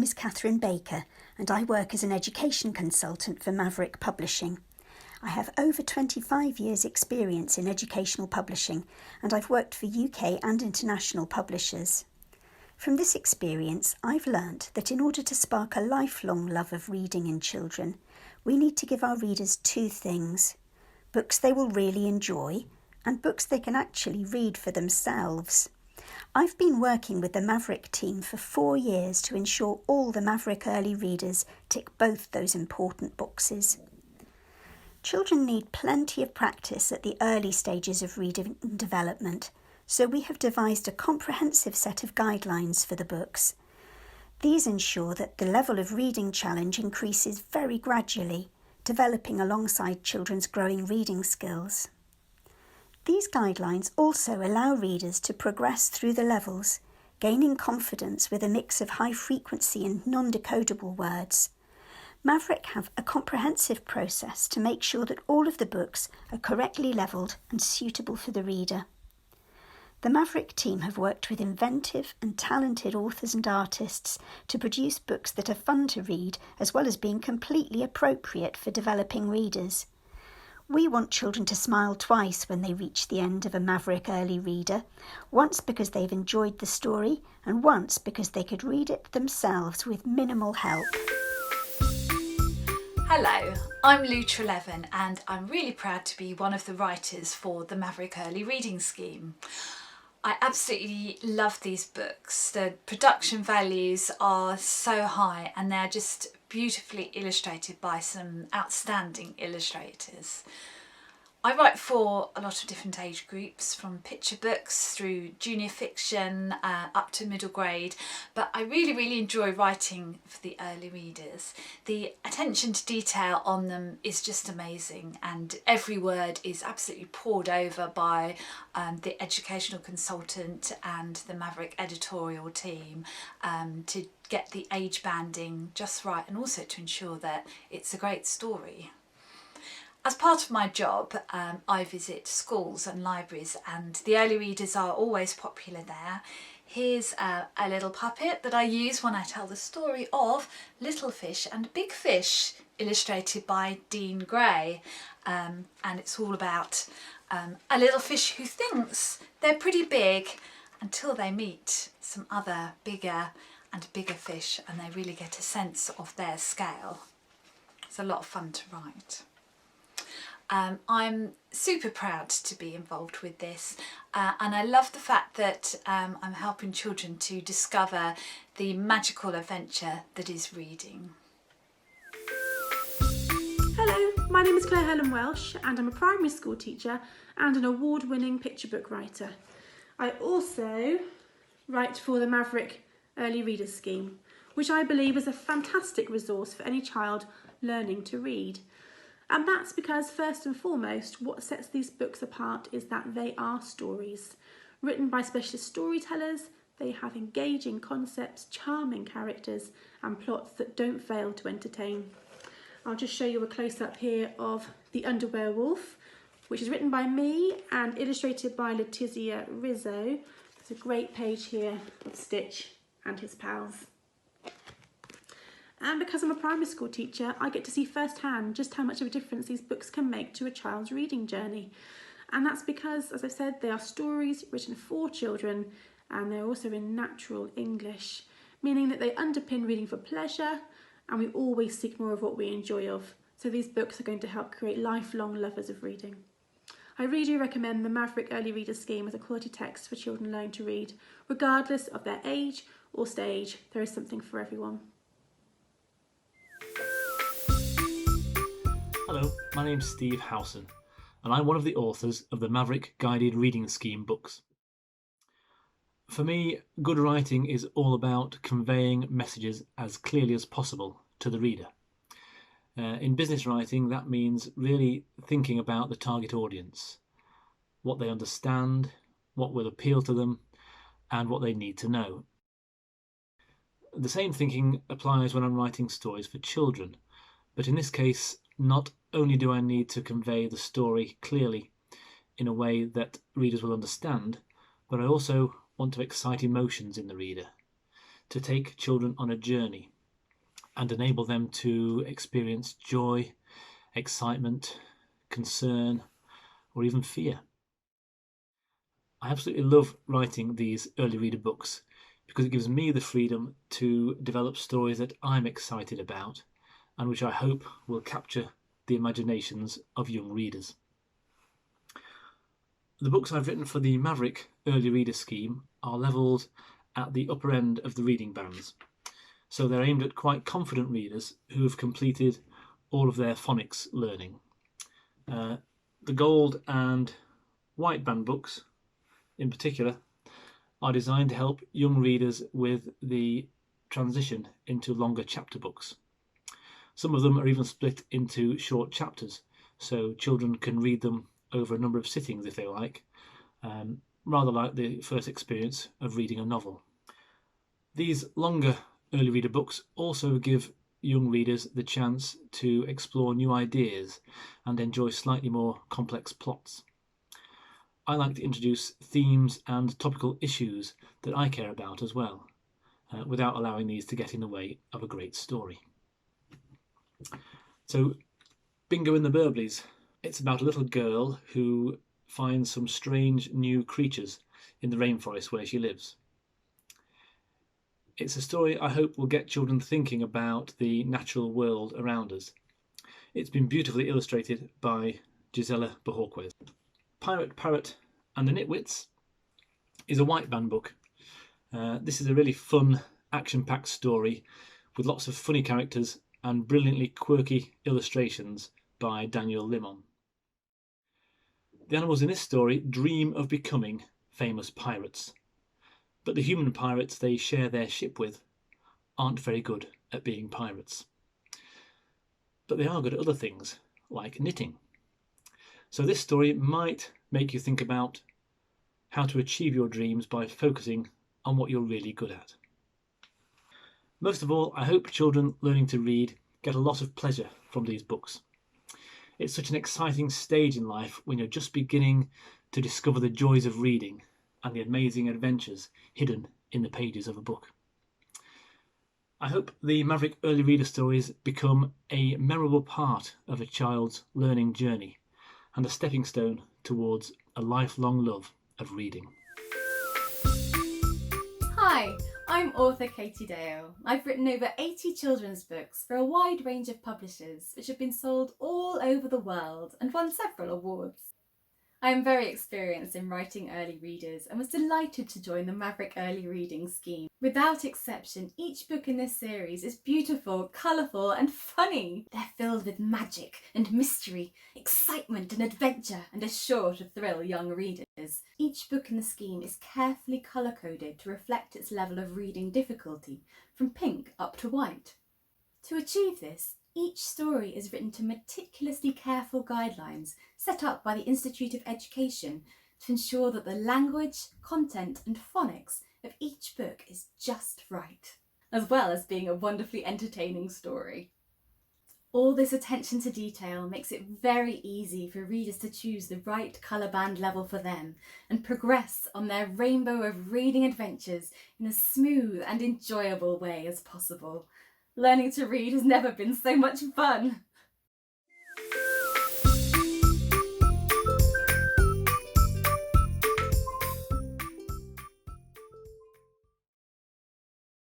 name is Catherine Baker and I work as an education consultant for Maverick Publishing. I have over 25 years' experience in educational publishing and I've worked for UK and international publishers. From this experience, I've learnt that in order to spark a lifelong love of reading in children, we need to give our readers two things: books they will really enjoy and books they can actually read for themselves. I've been working with the Maverick team for 4 years to ensure all the Maverick early readers tick both those important boxes. Children need plenty of practice at the early stages of reading development, so we have devised a comprehensive set of guidelines for the books. These ensure that the level of reading challenge increases very gradually, developing alongside children's growing reading skills. These guidelines also allow readers to progress through the levels, gaining confidence with a mix of high frequency and non-decodable words. Maverick have a comprehensive process to make sure that all of the books are correctly levelled and suitable for the reader. The Maverick team have worked with inventive and talented authors and artists to produce books that are fun to read as well as being completely appropriate for developing readers. We want children to smile twice when they reach the end of a Maverick early reader, once because they've enjoyed the story and once because they could read it themselves with minimal help. Hello, I'm Lucha 11 and I'm really proud to be one of the writers for the Maverick Early Reading Scheme. I absolutely love these books. The production values are so high and they're just beautifully illustrated by some outstanding illustrators. I write for a lot of different age groups, from picture books through junior fiction up to middle grade, but I really enjoy writing for the early readers. The attention to detail on them is just amazing and every word is absolutely pored over by the educational consultant and the Maverick editorial team to get the age banding just right and also to ensure that it's a great story. As part of my job, I visit schools and libraries and the early readers are always popular there. Here's a little puppet that I use when I tell the story of Little Fish and Big Fish, illustrated by Dean Gray. And it's all about a little fish who thinks they're pretty big until they meet some other bigger and bigger fish and they really get a sense of their scale. It's a lot of fun to write. I'm super proud to be involved with this and I love the fact that I'm helping children to discover the magical adventure that is reading. Hello, my name is Claire Helen Welsh and I'm a primary school teacher and an award-winning picture book writer. I also write for the Maverick Early Readers Scheme, which I believe is a fantastic resource for any child learning to read. And that's because, first and foremost, what sets these books apart is that they are stories. Written by specialist storytellers, they have engaging concepts, charming characters, and plots that don't fail to entertain. I'll just show you a close-up here of The Underwear Wolf, which is written by me and illustrated by Letizia Rizzo. There's a great page here of Stitch and his pals. And because I'm a primary school teacher, I get to see firsthand just how much of a difference these books can make to a child's reading journey. And that's because, as I said, they are stories written for children and they're also in natural English, meaning that they underpin reading for pleasure and we always seek more of what we enjoy of. So these books are going to help create lifelong lovers of reading. I really do recommend the Maverick Early Readers Scheme as a quality text for children learning to read. Regardless of their age or stage, there is something for everyone. Hello, my name's Stevehausen and I'm one of the authors of the Maverick Guided Reading Scheme books. For me, good writing is all about conveying messages as clearly as possible to the reader. In business writing, that means really thinking about the target audience, what they understand, what will appeal to them, and what they need to know. The same thinking applies when I'm writing stories for children, but in this case, not only do I need to convey the story clearly in a way that readers will understand, but I also want to excite emotions in the reader, to take children on a journey, and enable them to experience joy, excitement, concern, or even fear. I absolutely love writing these early reader books because it gives me the freedom to develop stories that I'm excited about and which I hope will capture the imaginations of young readers. The books I've written for the Maverick Early Reader Scheme are levelled at the upper end of the reading bands, so they're aimed at quite confident readers who have completed all of their phonics learning. The gold and white band books, in particular, are designed to help young readers with the transition into longer chapter books. Some of them are even split into short chapters, so children can read them over a number of sittings if they like, rather like the first experience of reading a novel. These longer early reader books also give young readers the chance to explore new ideas and enjoy slightly more complex plots. I like to introduce themes and topical issues that I care about as well, without allowing these to get in the way of a great story. So, Bingo and the Burbleys. It's about a little girl who finds some strange new creatures in the rainforest where she lives. It's a story I hope will get children thinking about the natural world around us. It's been beautifully illustrated by Gisela Bajorquez. Pirate, Parrot and the Nitwits is a white band book. This is a really fun, action-packed story with lots of funny characters and brilliantly quirky illustrations by Daniel Limon. The animals in this story dream of becoming famous pirates, but the human pirates they share their ship with aren't very good at being pirates. But they are good at other things, like knitting. So this story might make you think about how to achieve your dreams by focusing on what you're really good at. Most of all, I hope children learning to read get a lot of pleasure from these books. It's such an exciting stage in life when you're just beginning to discover the joys of reading and the amazing adventures hidden in the pages of a book. I hope the Maverick Early Reader stories become a memorable part of a child's learning journey and a stepping stone towards a lifelong love of reading. Hi, I'm author Katie Dale. I've written over 80 children's books for a wide range of publishers which have been sold all over the world and won several awards. I am very experienced in writing early readers and was delighted to join the Maverick Early Reading Scheme. Without exception, each book in this series is beautiful, colourful and funny. They're filled with magic and mystery, excitement and adventure, and are sure to thrill young readers. Each book in the scheme is carefully colour-coded to reflect its level of reading difficulty, from pink up to white. To achieve this, each story is written to meticulously careful guidelines set up by the Institute of Education to ensure that the language, content and phonics of each book is just right, as well as being a wonderfully entertaining story. All this attention to detail makes it very easy for readers to choose the right colour band level for them and progress on their rainbow of reading adventures in a smooth and enjoyable way as possible. Learning to read has never been so much fun.